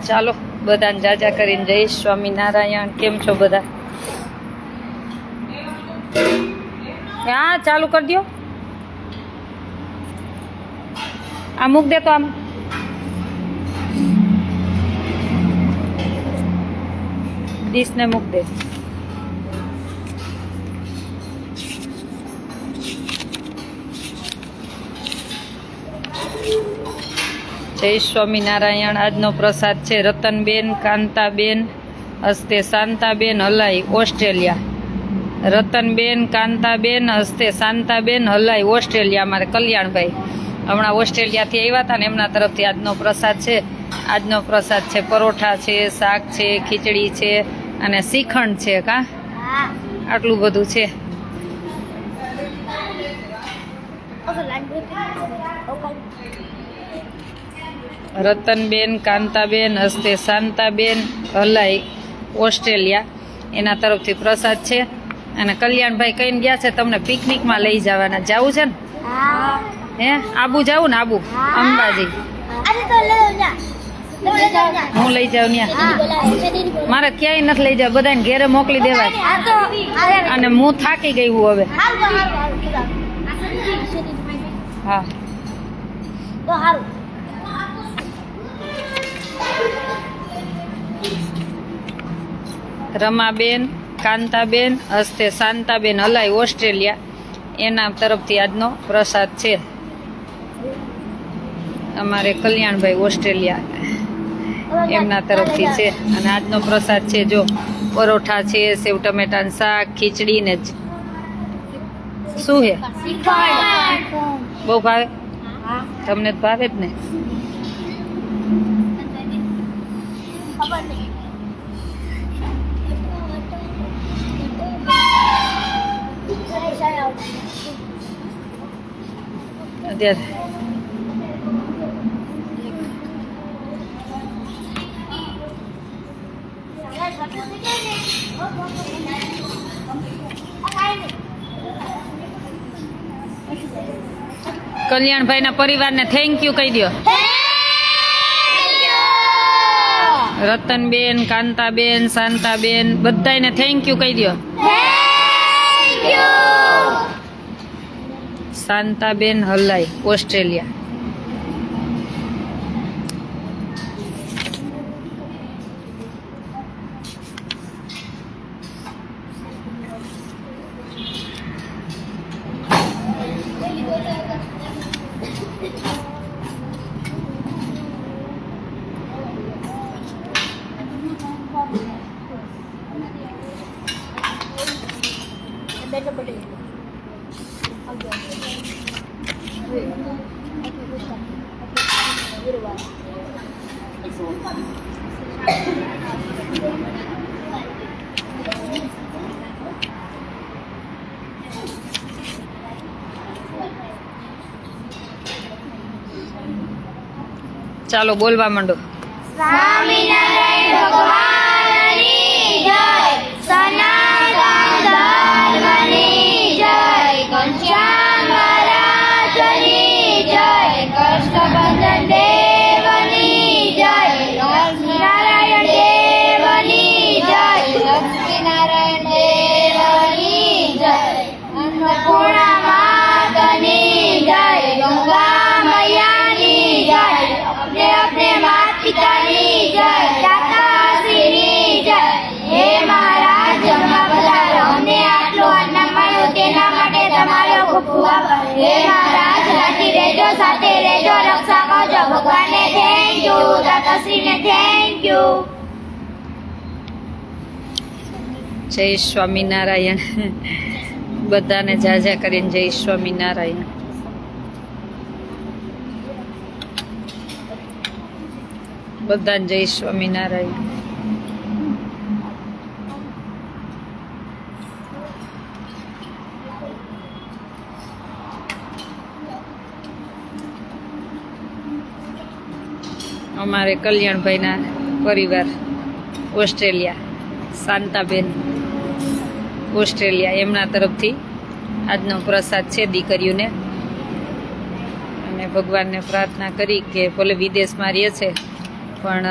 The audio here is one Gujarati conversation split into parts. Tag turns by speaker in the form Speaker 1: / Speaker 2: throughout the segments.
Speaker 1: ચાલો બધાને જાજા કરીને જય સ્વામિનારાયણ. કેમ છો બધા? હા ચાલુ કરી દો. આ મૂક દે તો આમ. ડીશને મૂક દે. જય સ્વામિનારાયણ. આજનો પ્રસાદ છે રતનબેન કાંતાબેન હસ્તે શાંતાબેન હલાઈ ઓસ્ટ્રેલિયા. રતનબેન કાંતાબેન હસ્તે શાંતાબેન હલાઈ ઓસ્ટ્રેલિયા. અમારે કલ્યાણભાઈ હમણાં ઓસ્ટ્રેલિયાથી આવ્યા હતા ને એમના તરફથી આજનો પ્રસાદ છે. આજનો પ્રસાદ છે પરોઠા છે, શાક છે, ખીચડી છે અને શ્રીખંડ છે. કા આટલું બધું છે. રતનબેન કાંતાબેન હસ્તે શાંતાબેન હલાઈ ઓસ્ટ્રેલિયા એના તરફથી પ્રસાદ છે. અને કલ્યાણભાઈ કહીને ગયા છે તમને પિકનિકમાં લઈ જવાના. જવું છે ને? હે આબુ જવું ને? આબુ અંબાજી હું લઈ જાઉં ત્યાં. મારે ક્યાંય નથી લઈ જાવ, બધાને ઘેરે મોકલી દેવાય. અને હું થાકી ગઈ હું હવે. હા રમાબેન કાંતાબેન હસ્તે શાંતાબેન હલાઈ ઓસ્ટ્રેલિયા એના તરફથી આજનો પ્રસાદ છે. અમારે કલ્યાણભાઈ ઓસ્ટ્રેલિયા એમના તરફથી છે. અને આજનો પ્રસાદ છે જો પરોઠા છે, સેવ ટમેટાનું શાક, ખીચડી ને શું છે? બહુ ભાવે તમને? ભાવે જ ને. અત્યારે કલ્યાણભાઈના પરિવારને થેન્ક યુ કહી દો. રતનબેન, કાંતાબેન, શાંતાબેન બધાને થેન્ક યુ કહી દો. શાંતાબેન હલાઈ ઓસ્ટ્રેલિયા. ચાલો બોલવા માંડો. સ્વામિનારાયણ ભગવાનની જય, સનાતન ધર્મની જય, ઘનશ્યામ મહારાજની જય, કૃષ્ણબંધન દેવની જય, લક્ષ્મીનારાયણ દેવની જય, લક્ષ્મીનારાયણ દેવની જય, અન્નપૂર્ણા માતની જય, ગંગા મૈયાની જય, अपने माता पिताની જય, દાતાશ્રીની જય. હે મહારાજ જમવા પધારો. અમને આટલો અન્ન મળ્યો તેના માટે તમારો ખૂબ ખૂબ આભાર. હે મહારાજ સાથે રહેજો, સાથે રહેજો, રક્ષા કરજો. ભગવાનને થેન્ક યુ, દાતાશ્રીને થેન્ક યુ. જય સ્વામિનારાયણ. બધાને જાજા કરીને જય સ્વામિનારાયણ. બધાને જય સ્વામિનારાયણ. અમારે કલ્યાણભાઈના પરિવાર ઓસ્ટ્રેલિયા, શાંતાબેન ઓસ્ટ્રેલિયા એમના તરફથી આજનો પ્રસાદ છે દીકરીઓને. અને ભગવાનને પ્રાર્થના કરી કે ભલે વિદેશમાં રહે છે પણ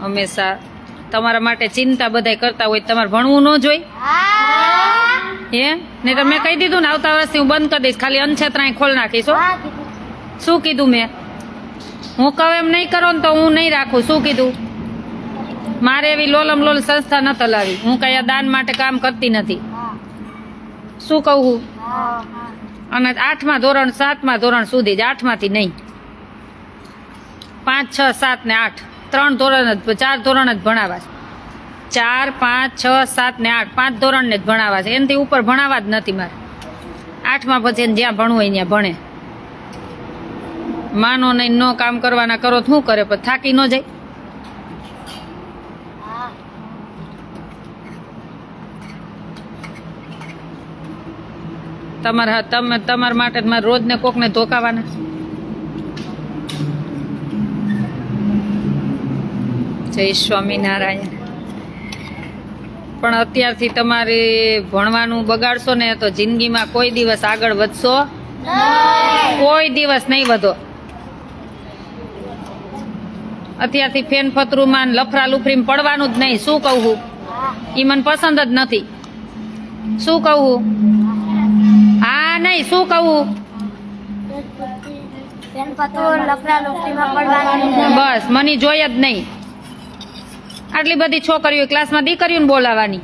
Speaker 1: હંમેશા તમારા માટે ચિંતા બધાય કરતા હોય. તમારે ભણવું ન જોઈ હે નહીં તો મેં કહી દીધું ને આવતા વર્ષથી હું બંધ કરી દઈશ. ખાલી અનક્ષેત્રાય ખોલ નાખીશ. શું કીધું મેં? હું કહું એમ નહીં કરો ને તો હું નહીં રાખું. શું કીધું? મારે એવી લોલમ લોલ સંસ્થા ન ચલાવી. હું કયા દાન માટે કામ કરતી નથી. શું કહું હું? અને 8મા ધોરણ 7મા ધોરણ સુધી જ, 8માંથી નહીં. 5, 6, 7 ને 8 3 ધોરણ જ, 4 ધોરણ જ ભણાવા છે. 4, 5, 6, 7 ને 8 5 ધોરણને જ ભણાવા છે. એનાથી ઉપર ભણાવવા જ નથી મારે. 8મા પછી જ્યાં ભણવું હોય ત્યાં ભણે. માનો નહીં નો કામ કરવાના કરો તો શું કરે? પણ થાકી ન જાય. તમારા માટે મારે રોજને કોકને ધોકાવાના. જય સ્વામિનારાયણ. પણ અત્યારથી તમારે ભણવાનું બગાડશો ને તો જિંદગીમાં કોઈ દિવસ આગળ વધશો કોઈ દિવસ નહીં વધો. અત્યારથી ફેન ફતરુમાં લફરા લુફરીમાં પડવાનું જ નહીં. શું કહું હું? એ મને પસંદ જ નથી. શું કહું? હા નહીં, શું કહું? બસ મને જોઈએ જ નહીં. આટલી બધી છોકરીઓ ક્લાસમાં દીકરીઓને બોલાવાની.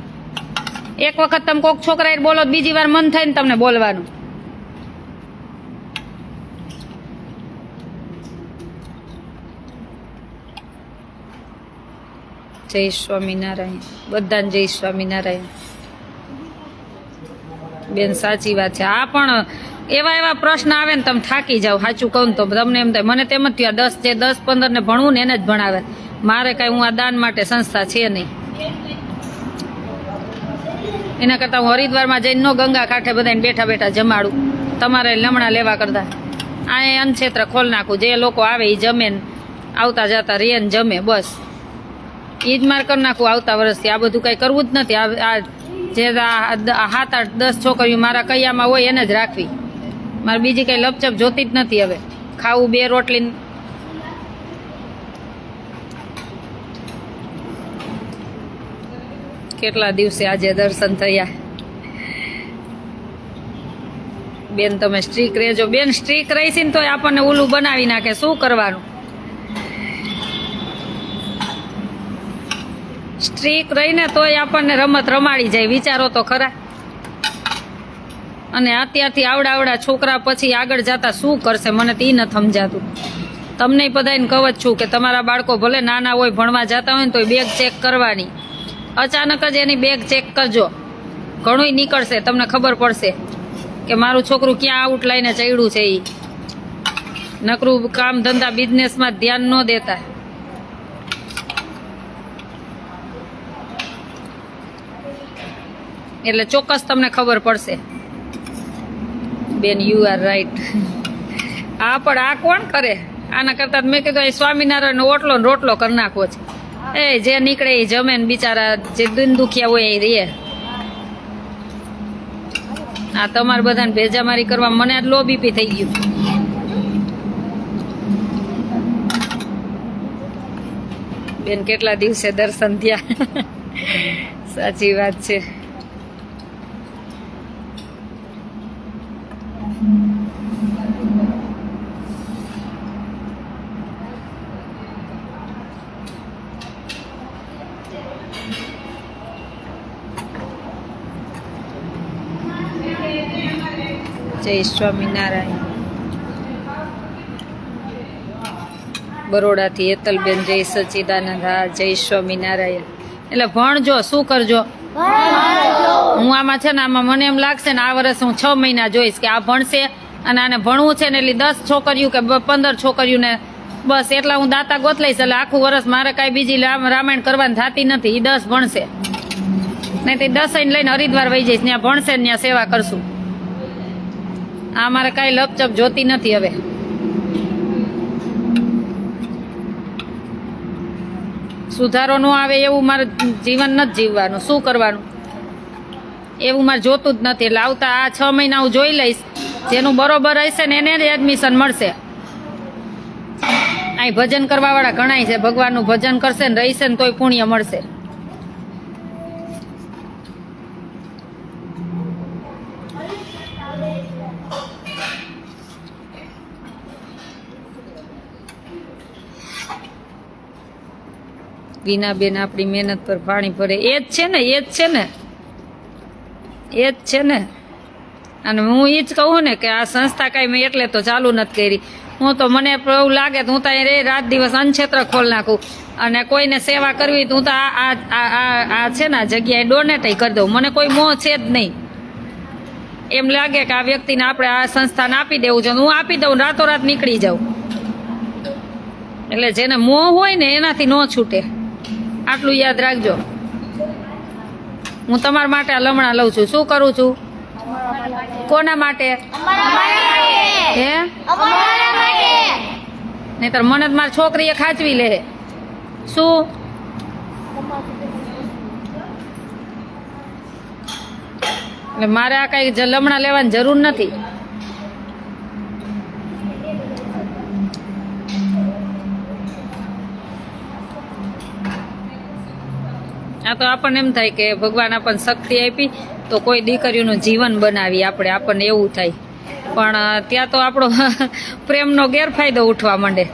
Speaker 1: એક વખત તમે કોઈક છોકરા બોલો બીજી વાર મન થાય ને તમને બોલવાનું. જય સ્વામિનારાયણ. બધાને જય સ્વામિનારાયણ. બેન સાચી વાત છે. આ પણ એવા પ્રશ્ન આવે ને તમે થાકી જાવ. સાચું કહું ને તો તમને એમ થાય મને તેમ જ થયું 10-15 ને ભણવું ને એને જ ભણાવે. મારે કઈ હું આ દાન માટે સંસ્થા છે નહીં. એના કરતા હું હરિદ્વારમાં જઈને નો ગંગા કાંઠે બધાને બેઠા બેઠા જમાડું. તમારે લમણા લેવા કરતા આ અનક્ષેત્ર ખોલ નાખું. જે લોકો આવે એ જમે ને આવતા જતા રે ને જમે. બસ એ જ મારે કરી નાખું આવતા વર્ષથી. આ બધું કઈ કરવું જ નથી. આ જે 7-8-10 છોકરીઓ મારા કૈયામાં હોય એને જ રાખવી. મારે બીજી કઈ લપચપ જોતી જ નથી. હવે ખાવું 2 રોટલી. કેટલા દિવસે આજે દર્શન થયા. બેન તમે સ્ટ્રીક રહેજો. બેન સ્ટ્રીક રહીશ ને તો આપણને ઓલું બનાવી નાખે. શું કરવાનું? સ્ટ્રીક રહીને તોય આપણને રમત રમાડી જાય. વિચારો તો ખરા. અને અત્યારથી આવડા છોકરા પછી આગળ જતા શું કરશે મને તો ઈ નથી સમજાતું. તમને બધાને કહું જ છું કે તમારા બાળકો ભલે નાના હોય ભણવા જતા હોય ને તો બેગ ચેક કરવાની. અચાનક જ એની બેગ ચેક કરજો. ઘણું નીકળશે. તમને ખબર પડશે કે મારું છોકરું ક્યાં આઉટ લઈને ચડ્યું છે. એ નકરું કામ ધંધા બિઝનેસમાં ધ્યાન ન દેતા. એટલે ચોક્કસ તમને ખબર પડશે. બેન યુ આર રાઈટ. આ પણ આ કોણ કરે? આના કરતા મેં કીધું સ્વામિનારાયણ ઓટલો ને રોટલો કરી નાખવો છે. એ જે નીકળે એ જમે ને બિચારા જે દિન દુખિયા હોય એ રે. આ તમારે બધાને ભેજામારી કરવા મને આજ લો બીપી થઈ ગયું. બેન કેટલા દિવસે દર્શન થયા. સાચી વાત છે. જય સ્વામિનારાયણ. બરોડાથી હેતલબેન જય સચ્ચિદાનંદ. હા જય સ્વામિનારાયણ. એટલે ભણજો. શું કરજો? હું આમાં છે ને આમાં મને એમ લાગશે ને આ વર્ષ હું 6 મહિના જોઈશ કે આ ભણશે અને આને ભણવું છે ને એટલે 10 છોકરીઓ કે 15 છોકરીઓને બસ એટલા હું દાતા ગોત લઈશ. એટલે આખું વર્ષ મારે કાંઈ બીજી રામાયણ કરવાની થતી નથી. એ 10 ભણશે નહીં તો 10 લઈને હરિદ્વાર વહી જઈશ. ત્યાં ભણશે ને ત્યાં સેવા કરશું. આ મારે કાંઈ લપચપ જોતી નથી. હવે સુધારો ન આવે એવું મારે જીવન નથી જીવવાનું. શું કરવાનું? એવું મારે જોતું જ નથી. એટલે આવતા આ 6 મહિના હું જોઈ લઈશ. જેનું બરોબર હશે ને એને જ એડમિશન મળશે. અહીં ભજન કરવા વાળા ઘણાય છે, ભગવાનનું ભજન કરશે ને રહીશે ને તોય પુણ્ય મળશે. ગીનાબેન આપણી મહેનત પર પાણી ભરે, એ જ છે ને, એ જ છે ને, એ જ છે ને. અને હું એ જ કહું ને કે આ સંસ્થા કાંઈ મેં એટલે તો ચાલુ નથી કરી. હું તો મને એવું લાગે તો હું તો અહીં રાત દિવસ અન્નક્ષેત્ર ખોલ નાખું અને કોઈને સેવા કરવી તો હું તો આ છે ને આ જગ્યાએ ડોનેટ કરી દઉં. મને કોઈ મોહ છે જ નહીં. એમ લાગે કે આ વ્યક્તિને આપણે આ સંસ્થાને આપી દેવું છે, હું આપી દઉં, રાતોરાત નીકળી જાઉં. એટલે જેને મોહ હોય ને એનાથી ન છૂટે, આટલું યાદ રાખજો. હું તમારા માટે આ લમણા લઉં છું. શું કરું છું? કોના માટે? હે? નહીતર મને મારી છોકરીએ ખાચવી લે. શું? એટલે મારે આ કઈ લમણા લેવાની જરૂર નથી. આ તો આપણને એમ થાય કે ભગવાન આપણને શક્તિ આપી તો કોઈ દીકરીઓનું જીવન બનાવી આપણને એવું થાય. પણ ત્યાં તો આપણો પ્રેમનો ગેરફાયદો ઉઠવા માંડે.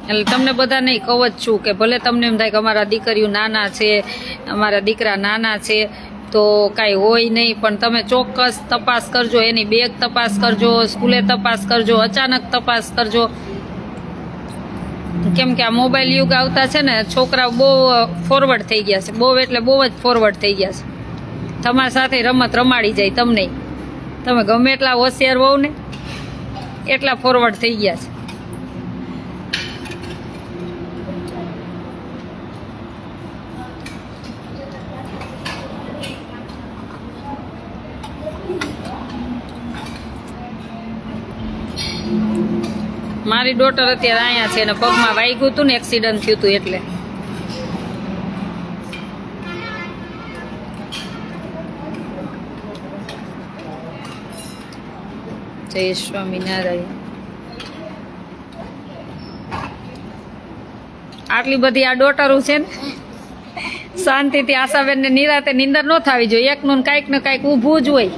Speaker 1: એટલે તમને બધા નહીં કહું જ છું કે ભલે તમને એમ થાય કે અમારા દીકરીઓ નાના છે, અમારા દીકરા નાના છે, તો કાંઈ હોય નહીં, પણ તમે ચોક્કસ તપાસ કરજો. એની બેગ તપાસ કરજો, સ્કૂલે તપાસ કરજો, અચાનક તપાસ કરજો. કેમ કે આ મોબાઈલ યુગ આવતા છે ને, છોકરાઓ બહુ ફોરવર્ડ થઈ ગયા છે. બહુ એટલે બહુ જ ફોરવર્ડ થઈ ગયા છે. તમારી સાથે રમત રમાડી જાય તમને. તમે ગમે એટલા હોશિયાર હોવ ને એટલા ફોરવર્ડ થઈ ગયા છે. મારી ડોટર અત્યારે અહીંયા છે ને પગમાં વાગ્યું હતું ને, એક્સિડન્ટ થયું હતું એટલે. જય સ્વામિનારાયણ. આટલી બધી આ ડોટરો છે ને, શાંતિથી આશાબેન ને નિરાતે નીંદર ન થવી જોઈએ. એકનું કાંઈક ને કાંઈક ઊભું જ હોય.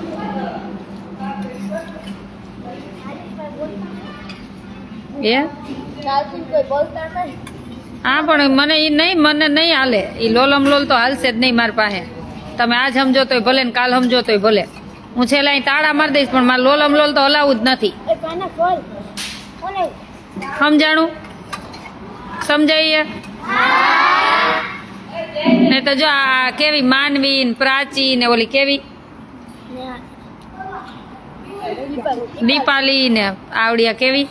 Speaker 1: હા, પણ મને એ નહીં, મને નહીં હાલે. એ લોલમ લોલ તો હાલશે જ નહીં મારી પાસે. તમે આજ સમજો તોય ભલે ને કાલ સમજો તોય ભલે. હું છેલ્લા અહીં તાળા મારી દઈશ, પણ મારે લોલમ લોલ તો હલાવવું જ નથી. સમજાણું? સમજાઈએ? નહીં તો જો આ કેવી માનવી ને પ્રાચી ને ઓલી કેવી દીપાલી ને આવડિયા કેવી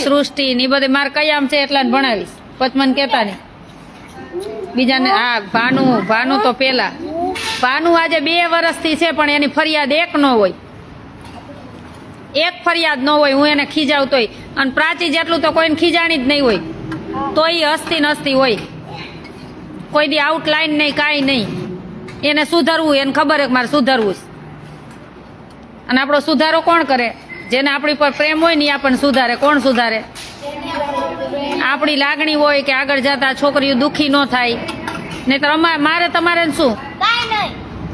Speaker 1: સૃષ્ટિ ને એ બધી મારે કયામ છે એટલા ને ભણાવીશ. પછી મને કહેતા નહીં બીજાને. હા, ભાનુ તો પેલા. ભાનુ આજે 2 વર્ષથી છે, પણ એની ફરિયાદ એક ન હોય, એક ફરિયાદ ન હોય. હું એને ખીજાવ તોય. અને પ્રાચી જેટલું તો કોઈને ખીજાણી જ નહીં હોય, તોય હસતી નસતી હોય. કોઈ દી આઉટલાઈન નહીં, કાંઈ નહીં. એને સુધારવું, એને ખબર કે મારે સુધારવું. અને આપણો સુધારો કોણ કરે? જેને આપણી પર પ્રેમ હોય ને એ આપણને સુધારે. કોણ સુધારે? આપણી લાગણી હોય કે આગળ જતા છોકરીઓ દુઃખી ન થાય. નહીં તો મારે તમારે શું?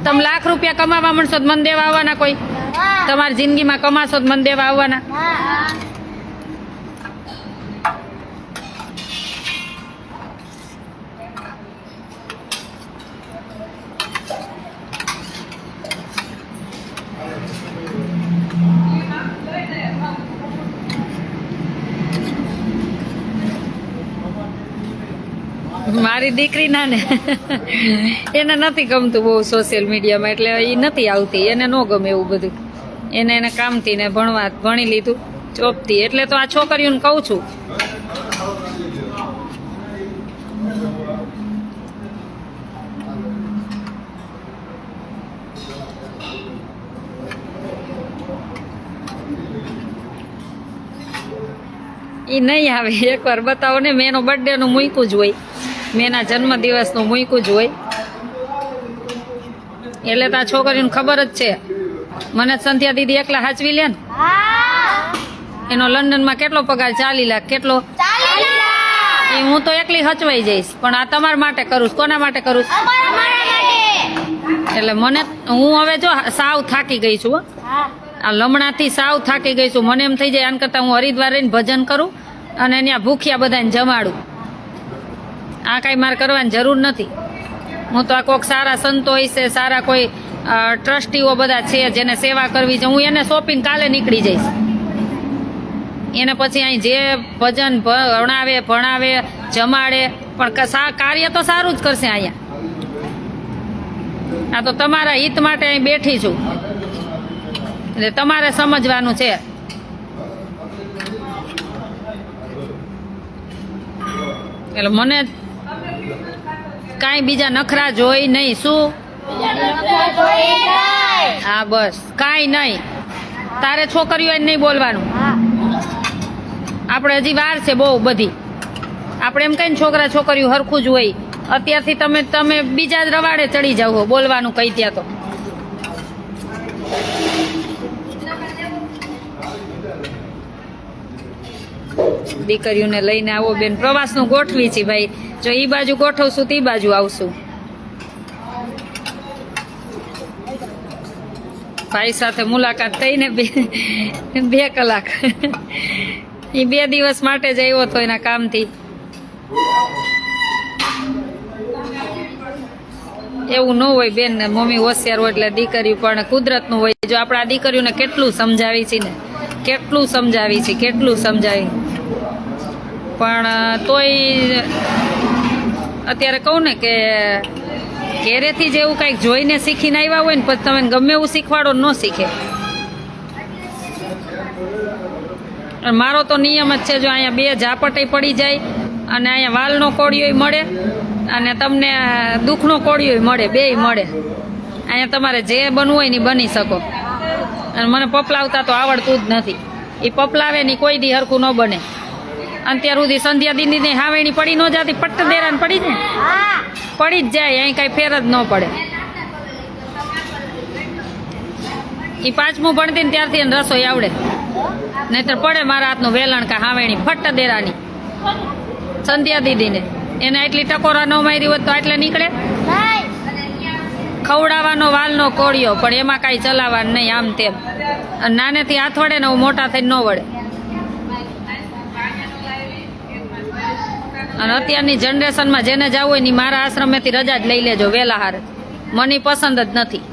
Speaker 1: તમે લાખ રૂપિયા કમાવા માંડશો તો મન દેવા આવવાના કોઈ? તમારી જિંદગીમાં કમાશો તો મન દેવા આવવાના? મારી દીકરી ના ને એને નથી ગમતું બહુ સોશિયલ મીડિયામાં, એટલે એ નથી આવતી. એને ન ગમે એવું બધું. એને કામથી ને ભણી લીધું ચોપથી. એટલે તો આ છોકરીઓને કહું છું. એ નહીં આવે. એકવાર બતાવો ને. મેં એનો બર્થડેનું મૂક્યું જ હોય, મેં એના જન્મદિવસનું મૂક્યું જ હોય. એટલે તો આ છોકરીઓને ખબર જ છે મને સંધ્યા દીદી એકલા હાચવી લે ને. એનો લંડનમાં કેટલો પગાર? 40 લાખ. કેટલો? એ હું તો એકલી હચવાઈ જઈશ, પણ આ તમારા માટે કરું છું. કોના માટે કરું છું? એટલે મને હું હવે જો સાવ થાકી ગઈ છું હો. આ લમણાથી સાવ થાકી ગઈ છું. મને એમ થઈ જાય આન કરતા હું હરિદ્વાર રહીને ભજન કરું અને ત્યાં ભૂખ્યા બધાને જમાડું. આ કાંઈ મારે કરવાની જરૂર નથી. હું તો આ કોઈક સારા સંતો હોય છે, સારા કોઈ ટ્રસ્ટીઓ બધા છે જેને સેવા કરવી છે, હું એને સોંપીને કાલે નીકળી જઈશ. એને પછી અહીં જે ભજન ભણાવે જમાડે, પણ કાર્ય તો સારું જ કરશે અહીંયા. આ તો તમારા હિત માટે અહીં બેઠી છું, એટલે તમારે સમજવાનું છે. એટલે મને કાંઈ બીજા નખરા જોઈ નહીં. શું? હા બસ કાંઈ નહીં. તારે છોકરીઓ નહીં બોલવાનું. આપણે હજી વાર છે બહુ બધી. આપણે એમ કહીને છોકરા છોકરીઓ હરખું જ હોય. અત્યારથી તમે બીજા જ રવાડે ચડી જાવ બોલવાનું કહી ત્યાં તો. દીકરીઓને લઈને આવો બેન. પ્રવાસનું ગોઠવી છે ભાઈ. જો ઈ બાજુ ગોઠવશું તો ઈ બાજુ આવશું. ભાઈ સાથે મુલાકાત થઈને 2 કલાક. એ 2 દિવસ માટે જ આવ્યો હતો એના કામથી. એવું ન હોય બેન, મમ્મી હોશિયાર હોય એટલે દીકરી પણ કુદરતનું હોય. જો આપણા દીકરીઓને કેટલું સમજાવી છે ને, કેટલું સમજાવી, પણ તોય અત્યારે કહું ને કે ઘેરેથી જ એવું કંઈક જોઈને શીખીને આવ્યા હોય ને પછી તમે ગમે એવું શીખવાડો ન શીખે. મારો તો નિયમ જ છે, જો અહીંયા 2 ઝાપટે પડી જાય અને અહીંયા વાલનો કોળિયો મળે અને તમને દુઃખનો કોળિયો મળે, 2 મળે. અહીંયા તમારે જે બનવું હોય ને બની શકો. અને મને પપલાવતા તો આવડતું જ નથી. એ પપલાવે ની કોઈ દી હરખું ન બને. અત્યાર સુધી સંધ્યા દીદીની હાવેણી પડી ન જતી, પટ્ટ દેરાને પડી જાય, પડી જ જાય. અહીં કાંઈ ફેર જ ન પડે. એ 5મું ભણતી ને ત્યારથી એને રસોઈ આવડે. નહીતર પડે મારા હાથનું વેલણ કા હાવેણી ફટ્ટ દેરાની. સંધ્યા દીદીને એને એટલી ટકોરા ન મારી હોત તો એટલે નીકળે. ખવડાવવાનો વાલનો કોળિયો, પણ એમાં કાંઈ ચલાવવાનું નહીં આમ તેમ. અને નાનેથી હાથ વડે ને મોટા થઈને ન વળે. અને અત્યારની જનરેશનમાં જેને જવું હોય ને મારા આશ્રમેથી રજા જ લઈ લેજો વહેલા હારે. મને પસંદ જ નથી.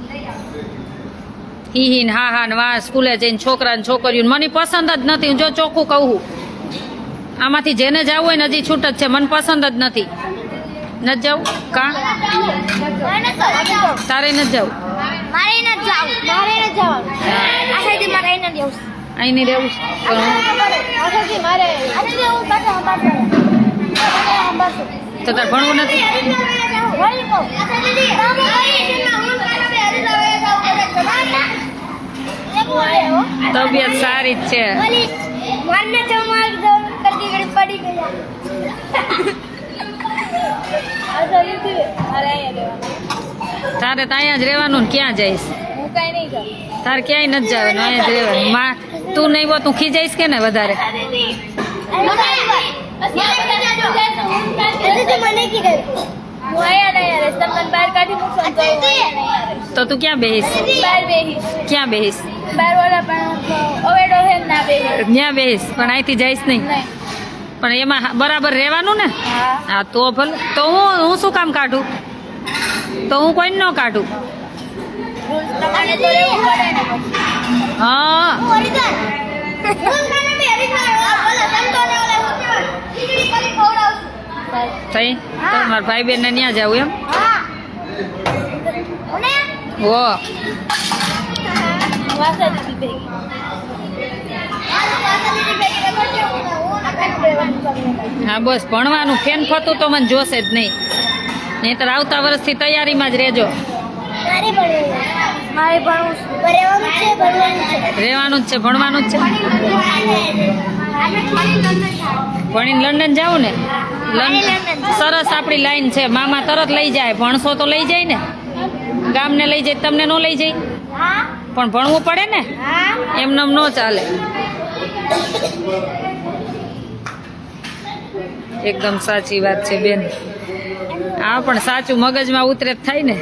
Speaker 1: હી હા ને વાહ સ્કૂલે જઈને છોકરા ને છોકરીઓ મને પસંદ જ નથી. હું જો ચોખ્ખું કહું, આમાંથી જેને જવું હોય ને હજી છૂટ જ છે. મને પસંદ જ નથી. નથી જવું? કા તારે નથી જવું? અહીં નહીં રહેવું તો તારે ભણવું નથી? તબિયત સારી જ છે. તારે તો અહીંયા જ રહેવાનું ને ક્યાં જઈશ? તારે ક્યાંય નથી જવાનું, અહીંયા જ રહેવાનું. તું નહીં હો તું ખીજાઈશ કે ને વધારે? તો તું ક્યાં બેહીશ? ક્યાં બેહીશ? ત્યાં બેહીશ, પણ અહીંથી જઈશ નહીં. પણ એમાં બરાબર રહેવાનું ને? હા તો ભલે. તો હું શું કામ કાઢું? તો હું કોઈને ન કાઢું. હા થઈ મારા ભાઈ બેન ને ત્યાં જવું એમ? હો હા બસ ભણવાનું ફેન ફતું તો મને જોશે જ નહીં. નહીંતર આવતા વર્ષથી તૈયારીમાં જ રહેજો. રહેવાનું જ છે, ભણવાનું જ છે. ભણીને લંડન જાવું ને? સરસ આપણી લાઈન છે. મામા તરત લઈ જાય. ભણશો તો લઈ જાય ને. ગામને લઈ જાય, તમને ન લઈ જાય? પણ ભણવું પડે ને, એમને ન ચાલે. એકદમ સાચી વાત છે બેન. આ પણ સાચું મગજમાં ઉતરે થાય ને.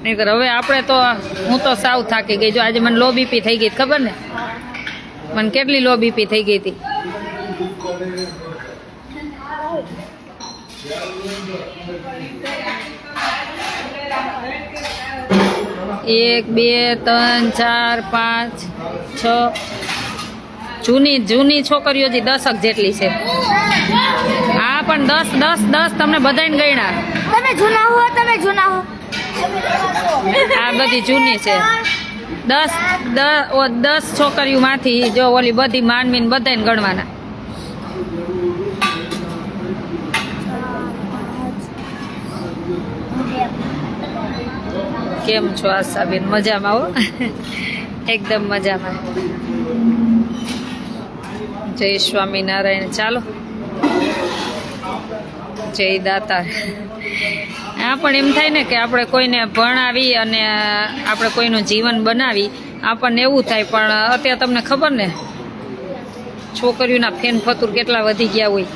Speaker 1: નહીંતર હવે આપણે તો, હું તો સાવ થાકી ગઈ. જો આજે મને લો બીપી થઈ ગઈ, ખબર ને? મને કેટલી લો બીપી થઈ ગઈ હતી. 1 2 3 4 5 6 જૂની છોકરીઓ જે 10 જેટલી છે. હા પણ 10 તમને બધાને ગણ્યા.
Speaker 2: તમે જૂના હો.
Speaker 1: આ બધી જૂની છે. 10 છોકરીઓમાંથી જો ઓલી બધી માનવીને બધાને ગણવાના. કેમ છો આશાબેન? મજામાં હો. એકદમ મજામાં. જય સ્વામિનારાયણ. ચાલો, જય દાતા. આ પણ એમ થાય ને કે આપણે કોઈને ભણાવી અને આપણે કોઈનું જીવન બનાવી, આપણને એવું થાય. પણ અત્યારે તમને ખબર ને, છોકરીઓના ફેન ફતુર કેટલા વધી ગયા હોય.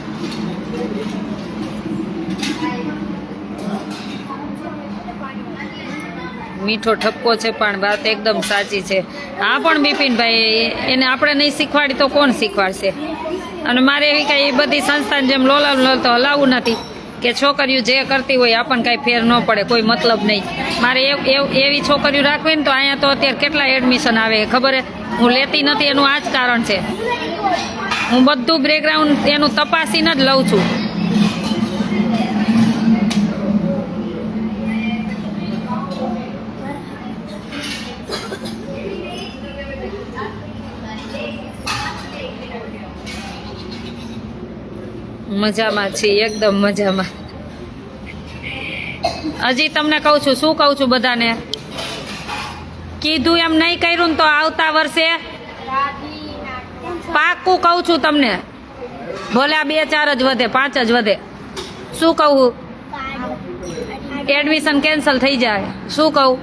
Speaker 1: મીઠો ઠપકો છે પણ વાત એકદમ સાચી છે. આ પણ બિપિનભાઈ, એને આપણે નહીં શીખવાડી તો કોણ શીખવાડશે? અને મારે એવી કાંઈ બધી સંસ્થાને જેમ લોલાવ તો હલાવવું નથી કે છોકરીઓ જે કરતી હોય આપણને કાંઈ ફેર ન પડે, કોઈ મતલબ નહીં. મારે એવી છોકરીઓ રાખવી ને તો અહીંયા તો અત્યારે કેટલા એડમિશન આવે ખબર હે? હું લેતી નથી એનું આ જ કારણ છે. હું બધું બેકગ્રાઉન્ડ એનું તપાસીને જ લઉં છું. મજામાં છીએ, એકદમ મજામાં. હજી તમને કહું છું, શું કહું છું બધાને, કીધું એમ નહીં કર્યું ને તો આવતા વર્ષે પાક્કું કહું છું તમને, ભલે આ 2 4 જ વધે, 5 જ વધે. શું કહું? એડમિશન કેન્સલ થઈ જાય. શું કહું?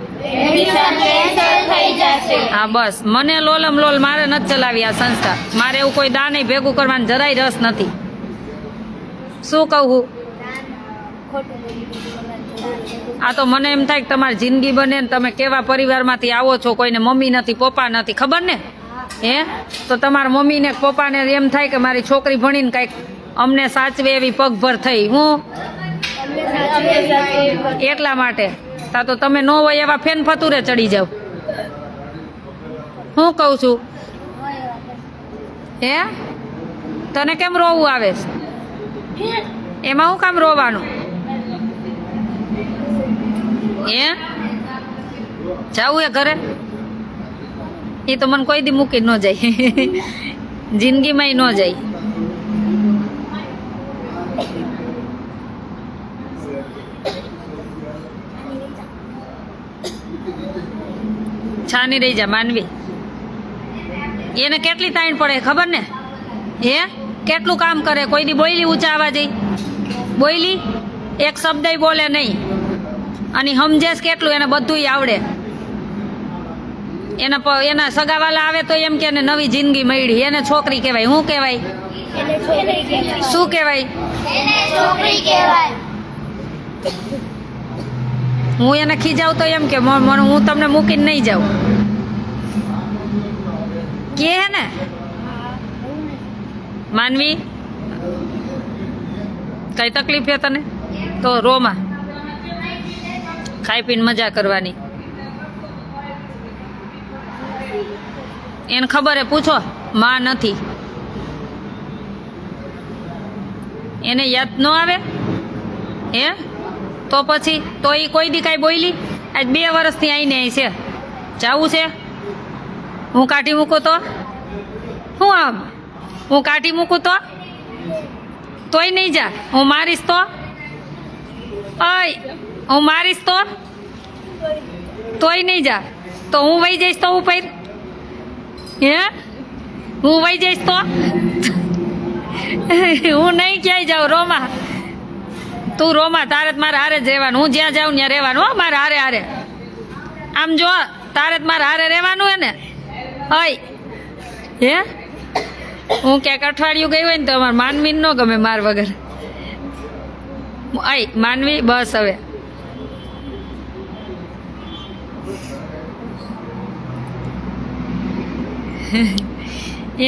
Speaker 1: હા બસ, મને લોલમ લોલ મારે નથી ચલાવી આ સંસ્થા. મારે એવું કોઈ દાને ભેગું કરવાનું જરાય રસ નથી. શું કહું? આ તો મને એમ થાય કે તમારી જિંદગી બને ને તમે કેવા પરિવારમાંથી આવો છો, કોઈને મમ્મી નથી પપ્પા નથી, ખબર ને? હે તો તમારા મમ્મી ને પપ્પાને એમ થાય કે મારી છોકરી ભણીને કાંઈક અમને સાચવે એવી પગભર થઈ. હું એટલા માટે તા તો તમે ન હોય એવા ફેન ફતુરે ચડી જાવ. હું કહું છું? હે તને કેમ રોવું આવે છે? એમાં હું કામ રોવાનું? હે જાવું એ ઘરે? એ તો મને કોઈ દી મૂકી ન જાય. જિંદગીમાં ન જાય. છાની રહી જા માનવી. એને કેટલી તાણ પડે ખબર ને? હે કેટલું કામ કરે. કોઈ દી બોયલી ઊંચા આવાજે? બોયલી એક શબ્દ બોલે નહીં. અને સમજેશ કેટલું, એને બધું આવડે. એના સગાવાલા આવે તો એમ કે નવી જિંદગી મળી, એને છોકરી કહેવાય. શું કહેવાય? શું કહેવાય? હું એને ખીજાવ તો એમ કે હું તમને મૂકીને નહીં જાઉં કે ને માનવી. કઈ તકલીફ છે તને? તો રોમાં ખાઈ પીને મજા કરવાની. એને ખબર હે, પૂછો. માં નથી, એને યાદ ન આવે? હે તો પછી તો એ કોઈ દી કાંઈ બોયલી? આજ 2 વર્ષથી આવીને અહીં છે. જાવું છે? હું કાઢી મૂકું તો? હું આમ હું કાઢી મૂકું તો તોય નહીં જા. હું મારીશ તો? ઓય હું મારીશ તો તોય નહીં જા. તો હું વહી જઈશ તો ઉપર? હે હું વહી જઈશ તો? હું નહીં ક્યાંય જાઉં. રોમા તું રોમા, તારે મારે હારે જ રહેવાનું. હું જ્યાં જાઉં ત્યાં રહેવાનું. હો મારે હારે હારે. આમ જો તારે જ મારે હારે રહેવાનું હે ને હઈ હે હું ક્યાંક અઠવાડિયું ગઈ હોય ને તો અમારે માનવી ન ગમે માર વગર આઈ માનવી બસ હવે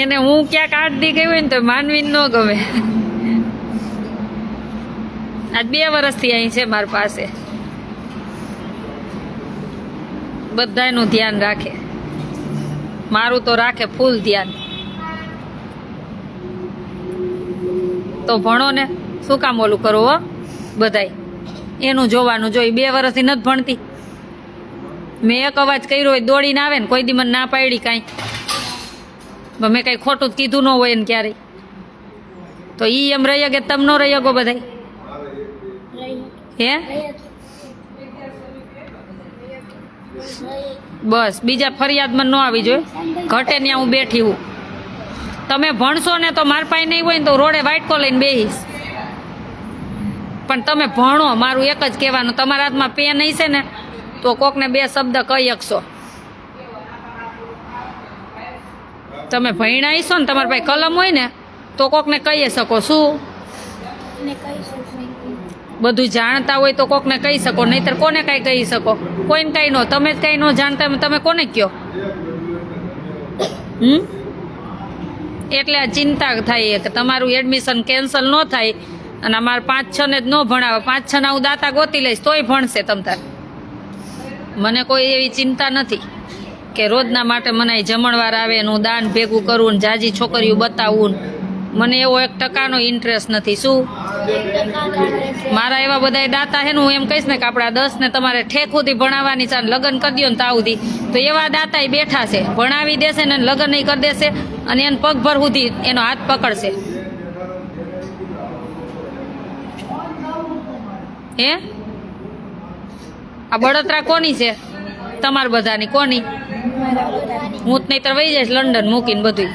Speaker 1: એને હું ક્યાંક 8 દી ગઈ હોય ને તો માનવી ન ગમે આજ 2 વર્ષથી અહીં છે મારી પાસે બધાનું ધ્યાન રાખે મારું તો રાખે ફૂલ ધ્યાન તો ભણો ને શું કામ ઓલું કરો હો બધાય એનું જોવાનું જોઈ 2 વર્ષથી નથી ભણતી મેં એક અવાજ કર્યો હોય દોડીને આવે ને કોઈ દી મને ના પાડી કાંઈ મેં કાંઈ ખોટું જ કીધું ન હોય ને ક્યારેય તો ઈ એમ રહી કે તમ ન રહી શકો બધાય હે બસ બીજા ફરિયાદમાં ન આવી જોઈએ ઘટે ત્યાં હું બેઠી હું તમે ભણશો ને તો માર પાસે નહીં હોય ને તો રોડે વાટકો લઈને બેહીશ પણ તમે ભણો મારું એક જ કહેવાનું તમારા હાથમાં પેન હશે ને તો કોકને 2 શબ્દ કહી શકશો તમે ભણ્યા હશો ને તમારા પાસે કલમ હોય ને તો કોકને કહી શકો શું બધું જાણતા હોય તો કોકને કહી શકો નહીતર કોને કાંઈ કહી શકો કોઈને કાંઈ ન તમે જ કાંઈ ન જાણતા તમે કોને કહો એટલે આ ચિંતા થાય કે તમારું એડમિશન કેન્સલ ન થાય અને અમારે 5-6 ને જ ન ભણાવે 5-6 ના હું દાતા ગોતી લઈશ તોય ભણશે તમ તાર મને કોઈ એવી ચિંતા નથી કે રોજના માટે મને જમણવાર આવે ને હું દાન ભેગું કરું ને જાજી છોકરીઓ બતાવું મને એવો 1% ઇન્ટરેસ્ટ નથી શું મારા એવા બધા દાતા છે ને હું એમ કહીશ ને કે આપણા 10 ને તમારે ઠેક સુધી ભણાવવાની છે લગ્ન કરી દો ને તાવ સુધી તો એવા દાતા બેઠા છે ભણાવી દેશે ને લગ્ન નહીં કરી દેશે અને એને પગભર સુધી એનો હાથ પકડશે હે આ બળતરા કોની છે તમાર બધાની કોની હું જ નહીતર વહી જઈશ લંડન મૂકીને બધું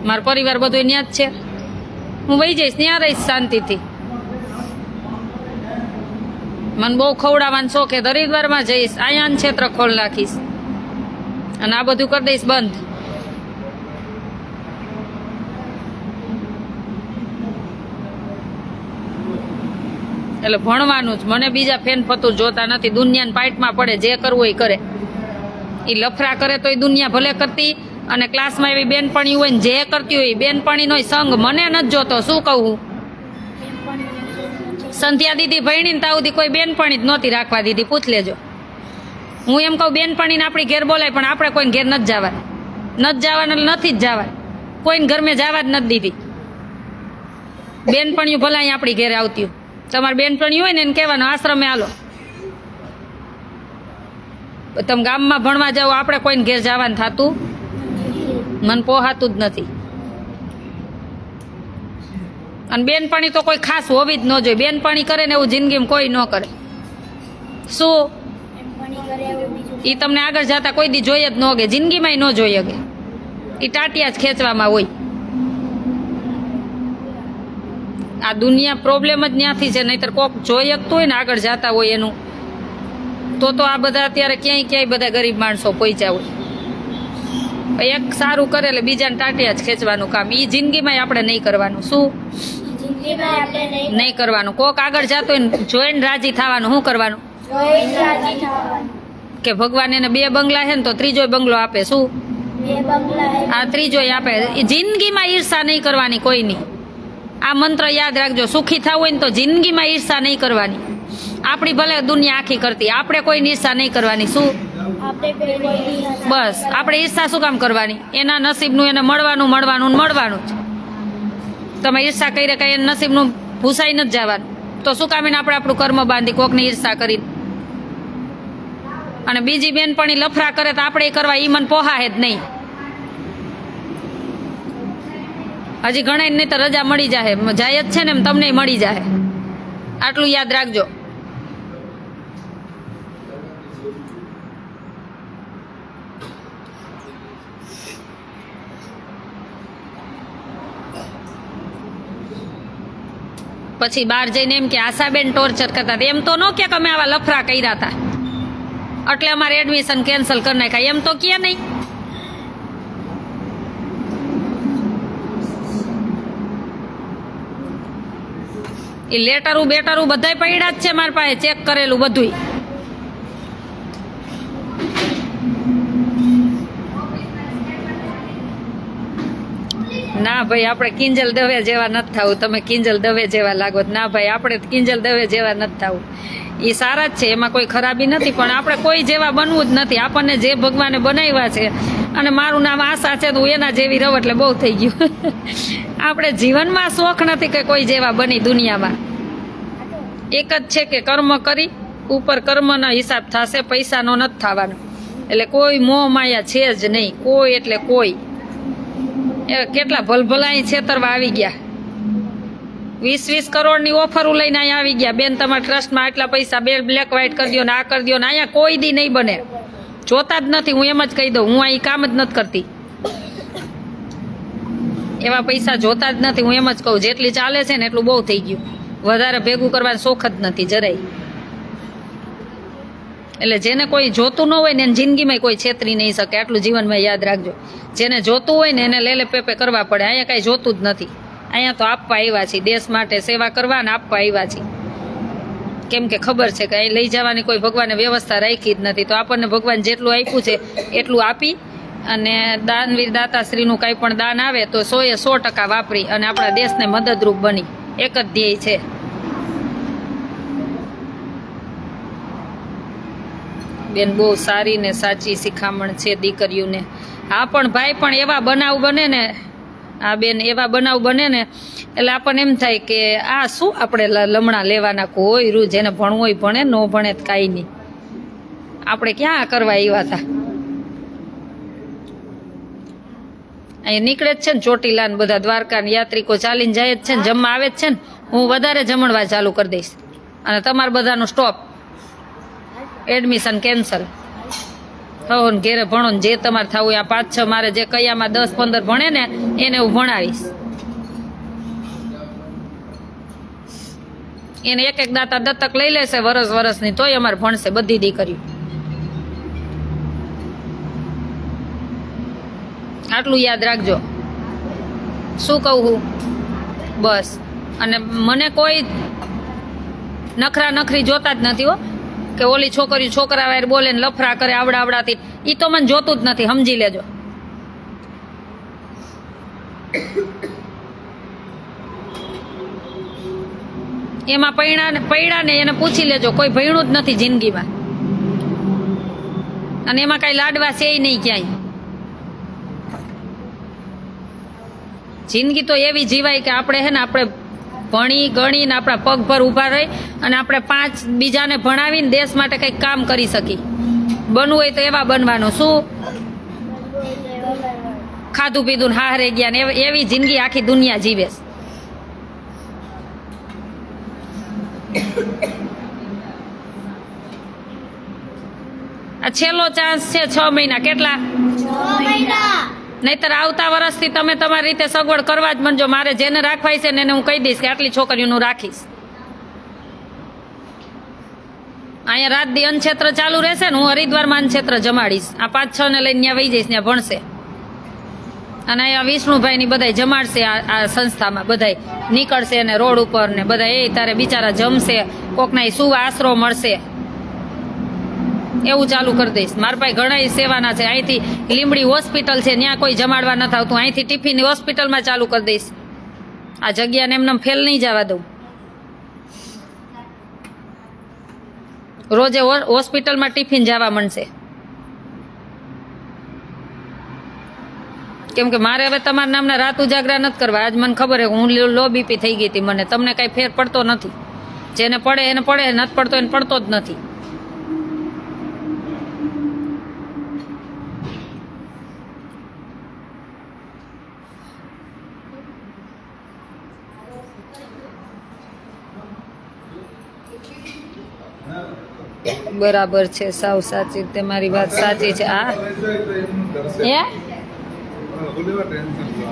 Speaker 1: મારો પરિવાર બધું ત્યાં જ છે હું વહી જઈશ ત્યાં રહીશ શાંતિથી મને બહુ ખવડાવવાનો શોખ છે હરિદ્વારમાં જઈશ અહીંયા ક્ષેત્ર ખોલ નાખીશ અને આ બધું કરી દઈશ બંધ એટલે ભણવાનું જ મને બીજા ફેન ફતું જોતા નથી દુનિયાના પાઇટમાં પડે જે કરવું એ કરે એ લફરા કરે તો એ દુનિયા ભલે કરતી અને ક્લાસમાં એવી બેનપણી હોય ને જે કરતી હોય બેનપણીનો સંગ મને નથી જોતો શું કહું સંધ્યા દીદી ભણીને ત્યાં સુધી કોઈ બેનપણી જ નહોતી રાખવા દીધી પૂછ લેજો હું એમ કહું બેનપણીને આપણી ઘેર બોલાય પણ આપણે કોઈને ઘેર નથી જવાનું નથી જ જવાનું કોઈને ઘરમાં જવા જ નથી દીધી બેનપણીઓ ભલા અહીં આપણી ઘેરે આવતી તમારી બેનપણી હોય ને એને કહેવાનું આશ્રમે હાલો તમે ગામમાં ભણવા જાઓ આપણે કોઈને ઘેર જવાનું થતું મને પોહાતું જ નથી અને બેનપણી તો કોઈ ખાસ હોવી જ ન જોઈએ બેનપણી કરે ને એવું જિંદગીમાં કોઈ ન કરે શું એ તમને આગળ જતા કોઈ દી જોઈએ જ ન કે જિંદગીમાં ન જોઈએ કે એ ટાટિયા જ ખેંચવામાં હોય આ દુનિયા પ્રોબ્લેમ જ ત્યાંથી છે નહીતર કોક જોઈ શકતું હોય ને આગળ જતા હોય એનું તો આ બધા અત્યારે ક્યાંય બધા ગરીબ માણસો પહોંચ્યા હોય એક સારું કરે એટલે બીજાને ટાટિયા જ ખેંચવાનું કામ એ જિંદગીમાં આપણે નહીં કરવાનું શું નહીં કરવાનું કોક આગળ જતો હોય ને જોઈને રાજી થવાનું શું કરવાનું કે ભગવાન એને 2 બંગલા છે ને તો 3જો બંગલો આપે શું આ 3જો આપે જિંદગીમાં ઈર્ષા નહીં કરવાની કોઈની આ મંત્ર યાદ રાખજો સુખી થવું હોય ને તો જિંદગીમાં ઈર્ષા નહીં કરવાની આપણી ભલે દુનિયા આખી કરતી આપણે કોઈની ઈર્ષા નહીં કરવાની શું બસ આપણે ઈર્ષા શું કામ કરવાની એના નસીબનું એને મળવાનું જ તમે ઈર્ષા કરી કઈ એના નસીબનું ભૂસાઈ નથી જવાનું તો શું કામ એને આપણે આપણું કર્મ બાંધી કોકની ઈર્ષા કરી અને બીજી બેનપણી લફરા કરે તો આપણે એ કરવા ઈ મન પોહાય જ નહીં હજી ઘણા નહીં તો રજા મળી જાય જ છે ને એમ તમને મળી જાય આટલું યાદ રાખજો પછી બહાર જઈને એમ કે આશાબેન ટોર્ચર કરતા હતા એમ તો ન કે અમે આવા લફરા કર્યા હતા એટલે અમારે એડમિશન કેન્સલ કરી નાખાય એમ તો કે નહીં. એ લેટરું બેટરું બધાય પડ્યા જ છે મારી પાસે, ચેક કરેલું બધુંય. ના ભાઈ આપણે કિંજલ દવે જેવા નથી થવું. તમે કિંજલ દવે જેવા લાગો. ના ભાઈ આપણે કિંજલ દવે જેવા નથી થવું. એ સારા જ છે, એમાં કોઈ ખરાબી નથી, પણ આપણે કોઈ જેવા બનવું જ નથી. આપણને જે ભગવાને બનાવ્યા છે, અને મારું નામ આશા છે તો હું એના જેવી રહું એટલે બહુ થઈ ગયું. આપણે જીવનમાં શોખ નથી કે કોઈ જેવા બની દુનિયામાં. એક જ છે કે કર્મ કરી ઉપર કર્મનો હિસાબ થશે, પૈસાનો નથી થવાનો. એટલે કોઈ મોહ માયા છે જ નહીં, કોઈ એટલે કોઈ. એ કેટલા ભલભલા છેતરવા આવી ગયા. 20-20 કરોડની ઓફરો લઈને અહીંયા આવી ગયા. બેન તમારા ટ્રસ્ટમાં આટલા પૈસા, બે બ્લેક વ્હાઇટ કરી દો ને આ કરી દો ને. અહીંયા કોઈ દી નહીં બને, જોતા જ નથી. હું એમ જ કહી દઉં, હું અહીં કામ જ નથી કરતી. એવા પૈસા જોતા જ નથી. હું એમ જ કહું, જેટલી ચાલે છે ને એટલું બહુ થઈ ગયું. વધારે ભેગું કરવાનો શોખ જ નથી જરાય. એટલે જેને કોઈ જોતું ન હોય ને એને જિંદગીમાં કોઈ છેતરી નહીં શકે. આટલું જીવનમાં યાદ રાખજો. જેને જોતું હોય ને એને લેલે પેપે કરવા પડે. અહીંયા કાંઈ જોતું જ નથી. અહીંયા તો આપવા આવ્યા છીએ, દેશ માટે સેવા કરવા અને આપવા આવ્યા છીએ. કેમ કે ખબર છે કે અહીં લઈ જવાની કોઈ ભગવાને વ્યવસ્થા રાખી જ નથી. તો આપણને ભગવાન જેટલું આપ્યું છે એટલું આપી અને દાનવીર દાતાશ્રીનું કાંઈ પણ દાન આવે તો 100% વાપરી અને આપણા દેશને મદદરૂપ બની. એક જ ધ્યેય છે. બેન બહુ સારી ને સાચી શિખામણ છે દીકરીઓને. હા પણ ભાઈ પણ એવા બનાવ બને ને, આ બેન એવા બનાવ બને ને એટલે આપણને એમ થાય કે આ શું આપણે લમણા લેવાના. કોઈ રૂ જેને ભણવું હોય ભણે, ન ભણે તો કાંઈ નહીં. આપણે ક્યાં કરવા આવ્યા હતા. અહીંયા નીકળે જ છે ને ચોટીલા ને બધા દ્વારકા ને યાત્રિકો ચાલીને જાય જ છે ને, જમવા આવે જ છે ને. હું વધારે જમણવા ચાલુ કરી દઈશ અને તમારે બધાનું સ્ટોપ, એડમિશન કેન્સલ. હો ને ઘેરે ભણો ને જે તમારે થવું. આ 5-6 મારે જે કયામાં 10-15 ભણે ને એને હું ભણાવીશ. એને એક દાતા દત્તક લઈ લેશે વરસની, તોય અમારે ભણશે બધી દીકરીઓ. આટલું યાદ રાખજો. શું કહું બસ. અને મને કોઈ નખરા નખરી જોતા જ નથી હો, કે ઓલી છોકરી છોકરા વાયર બોલે ને લફરા કરે આવડાથી. એ તો મને જોતું જ નથી, સમજી લેજો. એમાં પૈડા ને એને પૂછી લેજો, કોઈ ભણ્યું જ નથી જિંદગીમાં. અને એમાં કઈ લાડવા છે નહીં ક્યાંય. જિંદગી તો એવી જીવાય કે આપણે હે ને આપણે ભણી ગણી ને આપણા પગ પર ઊભા રહી અને આપણે 5 બીજાને ભણાવીને દેશ માટે કંઈક કામ કરી શકી. બનવું હોય તો એવા બનવાનું. શું ખાધું પીધું ને હારે ગયા ને એવી જિંદગી આખી દુનિયા જીવે. આ છેલ્લો ચાન્સ છે. 6 મહિના. કેટલા?
Speaker 2: 6 મહિના.
Speaker 1: નહીતર આવતા વર્ષથી તમે તમારી રીતે સગવડ કરવા જ માંડજો. મારે જેને રાખવાય છે ને એને હું કહી દઈશ કે આટલી છોકરીઓનું રાખીશ. અહીંયા રાત દી અન્નક્ષેત્ર ચાલુ રહેશે ને, હું હરિદ્વારમાં અન્નક્ષેત્ર જમાડીશ. આ 5-6 ને લઈને ત્યાં વહી જઈશ, ત્યાં ભણશે. અને અહીંયા વિષ્ણુભાઈની બધાય જમાડશે. આ સંસ્થામાં બધાય નીકળશે ને રોડ ઉપર ને બધા એ તારે બિચારા જમશે, કોકના શું આશરો મળશે. એવું ચાલુ કરી દઈશ. મારા પાસે ઘણા સેવાના છે. અહીંથી લીંબડી હોસ્પિટલ છે, ત્યાં કોઈ જમાડવા નથી આવતું. અહીંથી ટિફિન હોસ્પિટલમાં ચાલુ કરી દઈશ. આ જગ્યાને એમને ફેલ નહીં જવા દઉં. રોજે હોસ્પિટલમાં ટિફિન જવા માંડશે. કેમ કે મારે હવે તમારા નામના રાત ઉજાગરા નથી કરવા. આજ મને ખબર છે હું લો બીપી થઈ ગઈ હતી મને. તમને કાંઈ ફેર પડતો નથી. જેને પડે એને પડે, નથી પડતો એને પડતો જ નથી. બરાબર છે, સાવ સાચી. તમારી વાત સાચી છે. આ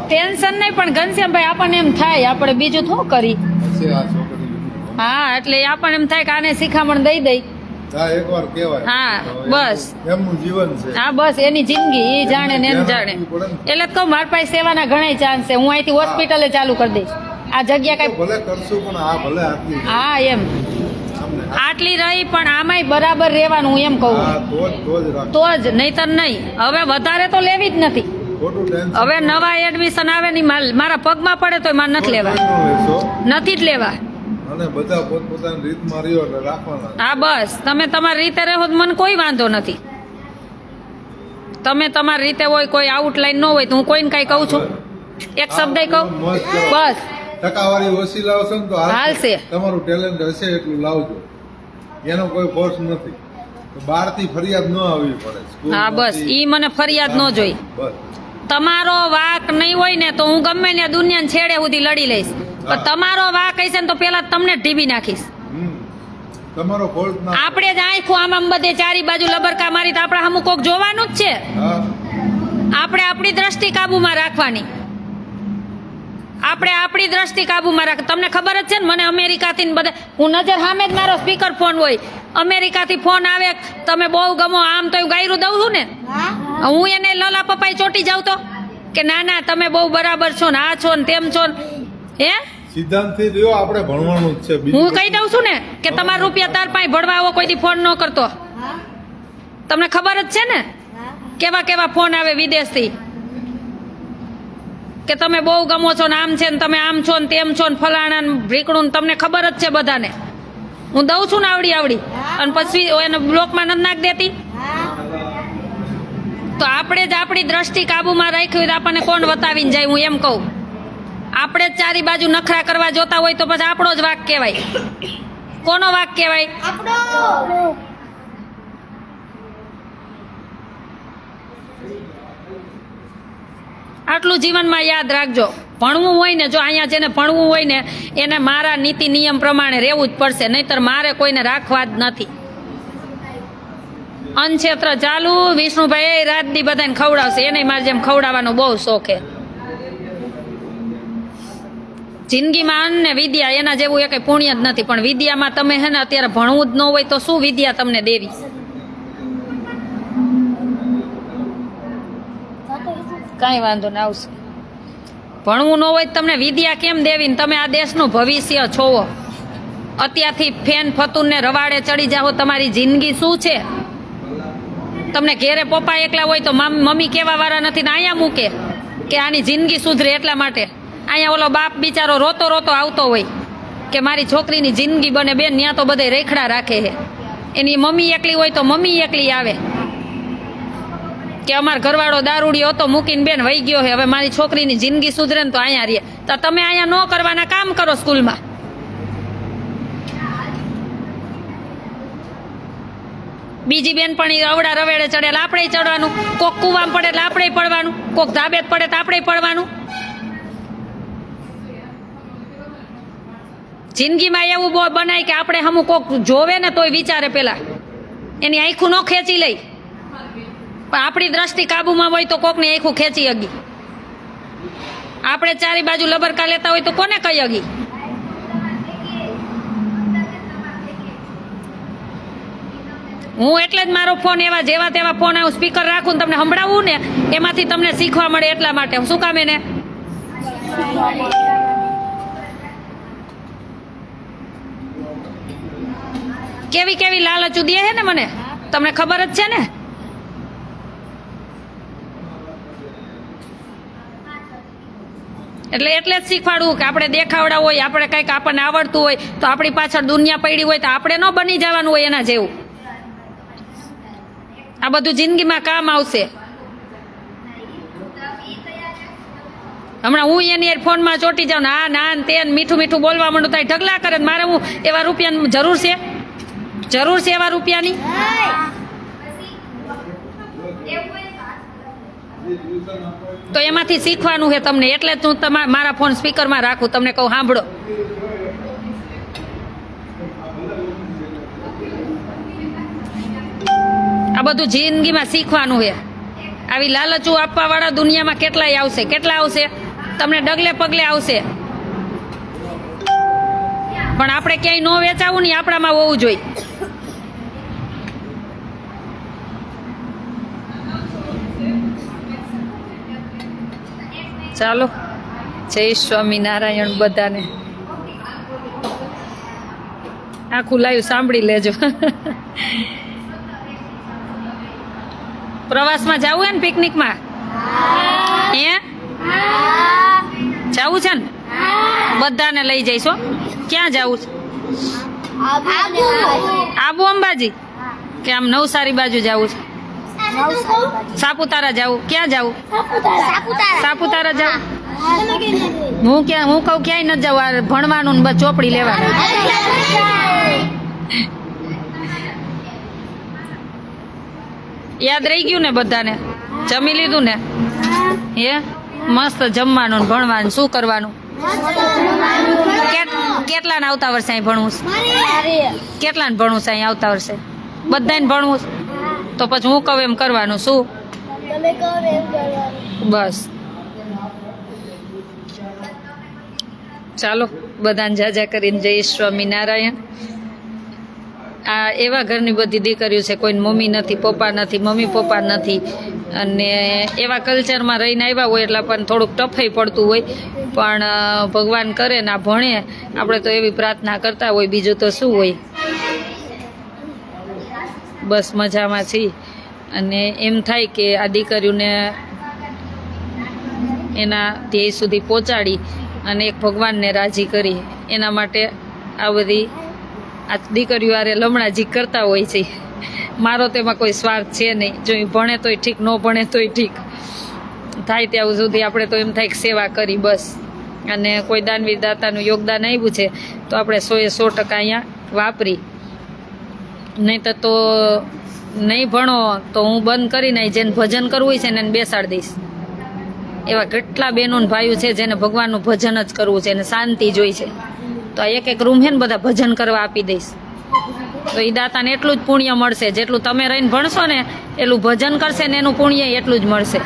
Speaker 1: ટેન્શન નહીં, પણ ઘનશ્યામભાઈ આપણને એમ થાય આપણે બીજું શું કરી. હા, એટલે આપણને એમ થાય કે આને શિખામણ દઈ
Speaker 3: હા એકવાર કહેવાય
Speaker 1: હા,
Speaker 3: તો
Speaker 1: બસ.
Speaker 3: એમનું જીવન છે.
Speaker 1: હા બસ એની જિંદગી એ જાણે ને એમ જાણે. એટલે જ કહું મારા પાસે સેવાના ઘણા ચાન્સ છે. હું અહીંથી હોસ્પિટલે ચાલુ કરી દઈશ. આ જગ્યા
Speaker 3: તો
Speaker 1: કઈ
Speaker 3: ભલે કરશું પણ આ ભલે આટલી
Speaker 1: હા એમ
Speaker 3: અમને
Speaker 1: આટલી રહી પણ આમાંય બરાબર રહેવાનું હું એમ કહું
Speaker 3: હા તો જ રાખ
Speaker 1: તો જ નહીતર નહીં. હવે વધારે તો લેવી જ નથી.
Speaker 3: ખોટું ટેન્શન
Speaker 1: હવે નવા એડમિશન આવે ની મારા પગમાં પડે તો મારે નથી લેવા,
Speaker 3: લેશો
Speaker 1: નથી જ લેવા.
Speaker 3: અને બધા પોતપોતાની રીતમાં રહ્યો એટલે રાખવાના.
Speaker 1: હા બસ તમે તમારી રીતે રહો તો મને કોઈ વાંધો નથી. તમે તમારી રીતે હોય, કોઈ આઉટલાઈન ન હોય તો હું કોઈને કાંઈ કહું છું, એક શબ્દ કહું
Speaker 3: મોજ કરો.
Speaker 1: બસ.
Speaker 3: ટકાવારી ઓછી લાવશો ને તો
Speaker 1: હાલશે.
Speaker 3: તમારું ટેલેન્ટ હશે એટલું લાવજો, એનો કોઈ ફોર્સ નથી. તો બહારથી ફરિયાદ ન આવવી પડે.
Speaker 1: હા બસ ઈ મને ફરિયાદ ન જોઈ.
Speaker 3: બસ
Speaker 1: તમારો વાક નહીં હોય ને તો હું ગમે ને દુનિયાને છેડે સુધી લડી લઈશ, પણ તમારો વાક હશે ને તો પેલા તમને ઢીબી નાખીશ.
Speaker 3: હમ. તમારો ફોલ્ટ ના
Speaker 1: આપણે જ આંખું આમ બધે ચારી બાજુ લબરકા મારી તો આપણે અમુક કોક જોવાનું જ છે.
Speaker 3: હા
Speaker 1: આપણે આપણી દ્રષ્ટિ કાબુમાં રાખવાની. આપણે આપણી દ્રષ્ટિ કાબુમાં રાખ. તમને ખબર જ છે ને મને અમેરિકાથી ને બધા હું નજર સામે જ મારો સ્પીકર ફોન હોય, અમેરિકાથી ફોન આવે તમે બહુ ગમો આમ તો હું ગાયરું દઉં છું ને, હું એને લલા પપ્પાઈ ચોટી જાઉં તો કે ના ના તમે બહુ બરાબર છો ને આ છો ને તેમ છો ને હે
Speaker 3: સિદ્ધાંતથી રહ્યો આપણે ભણવાનું જ છે. બીજું
Speaker 1: હું કહી દઉં છું ને કે તમારા રૂપિયા તાર પાસે ભરવા આવો કોઈ દી ફોન ન કરતો. તમને ખબર જ છે ને કેવા કેવા ફોન આવે વિદેશથી કે તમે બહુ ગમો છો ને આમ છે ને તમે આમ છો ને તેમ છો ને ફલાણા ને ભીકણું ને તમને ખબર જ છે બધાને. હું દઉં છું ને આવડી આવડી અને પછી એને બ્લોકમાં નથી નાખ દેતી. તો આપણે જ આપણી દ્રષ્ટિ કાબુમાં રાખી હોય તો આપણને કોણ વતાવીને જાય. હું એમ કહું આપણે જ ચારી બાજુ નખરા કરવા જોતા હોય તો પછી આપણો જ વાક કહેવાય. કોનો વાક કહેવાય?
Speaker 2: આપણો
Speaker 1: આટલું જીવનમાં યાદ રાખજો. ભણવું હોય ને જો અહીંયા જેને ભણવું હોય ને એને મારા નીતિ નિયમ પ્રમાણે રહેવું જ પડશે, નહીતર મારે કોઈને રાખવા જ નથી. અનક્ષેત્ર ચાલુ વિષ્ણુભાઈ રાત દી બધાને ખવડાવશે, એને મારે જેમ ખવડાવવાનો બહુ શોખ છે. જિંદગીમાં અન્ન ને વિદ્યા એના જેવું એ કઈ પુણ્ય જ નથી, પણ વિદ્યામાં તમે હે ને અત્યારે ભણવું જ ન હોય તો શું વિદ્યા તમને દેવી? કાંઈ વાંધો ના આવશે. ભણવું ન હોય તો તમને વિદ્યા કેમ દેવી ને તમે આ દેશનું ભવિષ્ય છો. અત્યારથી ફેન ફતુનને રવાડે ચડી જાઓ તમારી જિંદગી શું છે? તમને ઘેરે પપ્પા એકલા હોય તો મમ્મી કેવા વાળા નથી ને અહીંયા મૂકે કે આની જિંદગી સુધરે એટલા માટે. અહીંયા ઓલો બાપ બિચારો રોતો રોતો આવતો હોય કે મારી છોકરીની જિંદગી બને. બેન ત્યાં તો બધે રેખડા રાખે છે. એની મમ્મી એકલી હોય તો મમ્મી એકલી આવે કે અમાર ઘરવાળો દારૂડિયો હતો મૂકીને બેન વહી ગયો છે, હવે મારી છોકરીની જિંદગી સુધરે ને તો અહીંયા રહીએ. તો તમે અહીંયા ન કરવાના કામ કરો સ્કૂલમાં. બીજી બેન પણ અવડા રવેડે ચડે એટલે આપણે ચડવાનું, કોક કુવામાં પડે એટલે આપણે પડવાનું, કોક ધાબે પડે તો આપણે પડવાનું. જિંદગીમાં એવું બનાય કે આપણે હમું કોક જોવે ને તોય વિચારે પેલા એની આંખું ન ખેંચી લઈ, પણ આપણી દ્રષ્ટિ કાબુમાં હોય તો કોકની આંખું ખેંચી હગી. આપણે ચારી બાજુ લબરકા લેતા હોય તો કોને કઈ હગી? હું એટલે જ મારો ફોન એવા જેવા તેવા ફોન હું સ્પીકર રાખું ને તમને સંભળાવું ને એમાંથી તમને શીખવા મળે એટલા માટે. શું કામ એને કેવી કેવી લાલચું દે છે ને મને તમને ખબર જ છે ને. એટલે જ શીખવાડવું કે આપણે દેખાવડા હોય, આપણે કંઈક આપણને આવડતું હોય તો આપણી પાછળ દુનિયા પડી હોય તો આપણે ન બની જવાનું હોય એના જેવું. આ બધું જિંદગીમાં કામ આવશે. હમણાં હું એની ફોનમાં ચોટી જાઉં ને આ ના તે મીઠું મીઠું બોલવા માંડું થાય ઢગલા કરે. મારે હું એવા રૂપિયાની જરૂર છે? જરૂર છે એવા રૂપિયાની? તો એમાંથી શીખવાનું છે તમને. એટલે જ હું મારા ફોન સ્પીકરમાં રાખું, તમને કહું સાંભળો. આ બધું જિંદગીમાં શીખવાનું છે. આવી લાલચું આપવા વાળા દુનિયામાં કેટલાય આવશે. કેટલા આવશે? તમને ડગલે પગલે આવશે. પણ આપણે ક્યાંય ન વેચાવું નહીં, આપણામાં હોવું જોઈએ. ચાલો જય સ્વામિનારાયણ બધાને. આખું લાઈવ સાંભળી લેજો. પ્રવાસમાં જવું હે ને પિકનિકમાં? હે જવું છે ને? બધાને લઈ જઈશો. ક્યાં જવું છે? આબુ અંબાજી કે આમ નવસારી બાજુ જવું છે? સાપુતારા જવું? ક્યાં જવું? સાપુતારા જવું? હું કહું ક્યાંય નથી જવું. આ ભણવાનું ને બસ ચોપડી લેવાનું. યાદ રહી ગયું ને બધાને? જમી લીધું ને? હે મસ્ત જમવાનું ને ભણવાનું. શું કરવાનું? કેટલાને આવતા વર્ષે અહીં ભણવું છે? કેટલાને ભણવું છે અહીં આવતા વર્ષે? બધાને ભણવું છે? તો પછી હું કહું એમ કરવાનું. શું? બસ ચાલો બધાને જાજા કરીને જય સ્વામિનારાયણ. આ એવા ઘરની બધી દીકરીઓ છે, કોઈને મમ્મી નથી, પપ્પા નથી, મમ્મી પપ્પા નથી, અને એવા કલ્ચરમાં રહીને આવ્યા હોય એટલે પણ થોડુંક ટફાઈ પડતું હોય, પણ ભગવાન કરે ને આ ભણે. આપણે તો એવી પ્રાર્થના કરતા હોય, બીજું તો શું હોય. બસ મજામાં છીએ. અને એમ થાય કે આ દીકરીઓને એના ધ્યેય સુધી પહોંચાડી અને એક ભગવાનને રાજી કરી, એના માટે આ બધી આ દીકરીઓ આરે લમણાજી કરતા હોય છે. મારો તેમાં કોઈ સ્વાર્થ છે નહીં. જો એ ભણે તોય ઠીક, ન ભણે તોય ઠીક. થાય ત્યાં સુધી આપણે તો એમ થાય કે સેવા કરી બસ. અને કોઈ દાનવીર દાતાનું યોગદાન આવ્યું છે તો આપણે 100% અહીંયા વાપરી. નહીં તો નહીં ભણો તો હું બંધ કરીને જેને ભજન કરવું હોય છે ને એને બેસાડી દઈશ. એવા કેટલા બહેનો ને ભાઈઓ છે જેને ભગવાનનું ભજન જ કરવું છે અને શાંતિ જોઈ છે, તો આ એક રૂમ છે ને બધા ભજન કરવા આપી દઈશ. તો એ દાતાને એટલું જ પુણ્ય મળશે. જેટલું તમે રહીને ભણશો ને એટલું ભજન કરશે ને એનું પુણ્ય એટલું જ મળશે.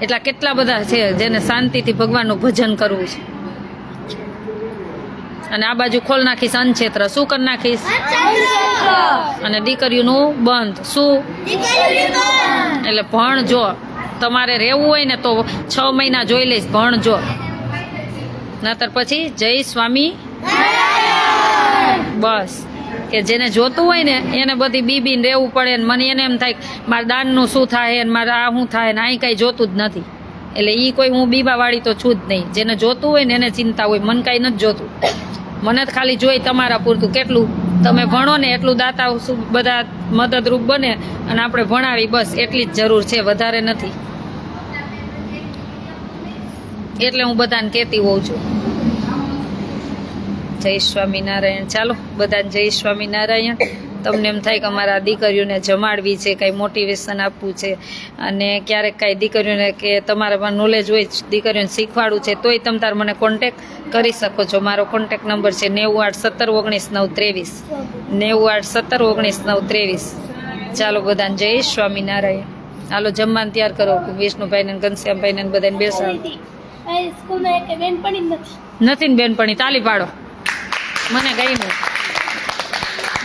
Speaker 1: એટલા કેટલા બધા છે જેને શાંતિથી ભગવાનનું ભજન કરવું છે. અને આ બાજુ ખોલ નાખીશ અનક્ષેત્ર. શું કરી નાખીશ? અને દીકરીઓનું બંધ. શું? એટલે ભણજો. તમારે રહેવું હોય ને તો 6 મહિના જોઈ લઈશ, ભણજો. નતર પછી જય સ્વામી બસ. કે જેને જોતું હોય ને એને બધી બીબીને રહેવું પડે ને મને એને એમ થાય મારા દાનનું શું થાય ને મારે આ શું થાય ને અહીં કાંઈ જોતું જ નથી. એટલે એ કોઈ હું બીબાવાળી તો છું જ નહીં. જેને જોતું હોય ને એને ચિંતા હોય, મને કાંઈ નથી જોતું. મને જ ખાલી જોઈ તમારા પૂરતું. કેટલું તમે ભણો ને એટલું દાતા બધા મદદરૂપ બને અને આપણે ભણાવી, બસ એટલી જ જરૂર છે, વધારે નથી. એટલે હું બધાને કહેતી હોઉં છું જય સ્વામિનારાયણ. ચાલો બધાને જય સ્વામિનારાયણ. તમને એમ થાય કે અમારા દીકરીઓને જમાડવી છે, કાંઈ મોટિવેશન આપવું છે, અને ક્યારેક કાંઈ દીકરીઓને કે તમારામાં નોલેજ હોય દીકરીઓને શીખવાડવું છે, તોય તમે તાર મને કોન્ટેક કરી શકો છો. મારો કોન્ટેક નંબર છે 981719 919 981719 ચાલો બધાને જય સ્વામિનારાયણ. હાલો જમવાનું તૈયાર કરો. વિષ્ણુભાઈને ઘનશ્યામભાઈને બધાને બેસાડો. નથી ને બેનપણી? તાલી પાડો. મને ગઈ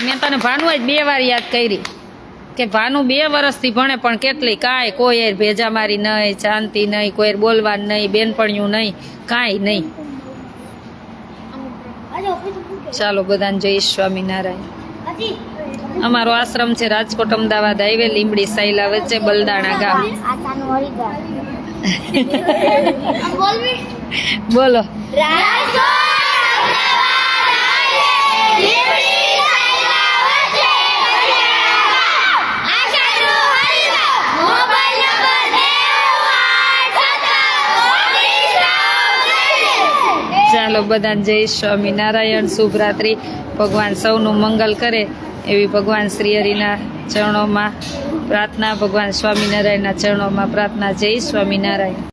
Speaker 1: મેં તને ભાનુ જ 2 વાર યાદ કરી કે ભાનુ 2 વર્ષથી ભણે પણ કેટલી કાંઈ કોઈ ભેજા મારી નહીં, શાંતિ નહીં, કોઈ બોલવાનું નહીં, બેનપણીયું નહીં, કાંઈ નહીં. ચાલો બધાને જય સ્વામિનારાયણ. અમારો આશ્રમ છે રાજકોટ અમદાવાદ હાઈવે, લીંબડી સાયલા વચ્ચે, બલદાણા ગામ. બોલો. ચાલો બધાને જય સ્વામિનારાયણ. શુભરાત્રિ. ભગવાન સૌનું મંગલ કરે એવી ભગવાન શ્રી હરિના ચરણોમાં પ્રાર્થના, ભગવાન સ્વામિનારાયણના ચરણોમાં પ્રાર્થના. જય સ્વામિનારાયણ.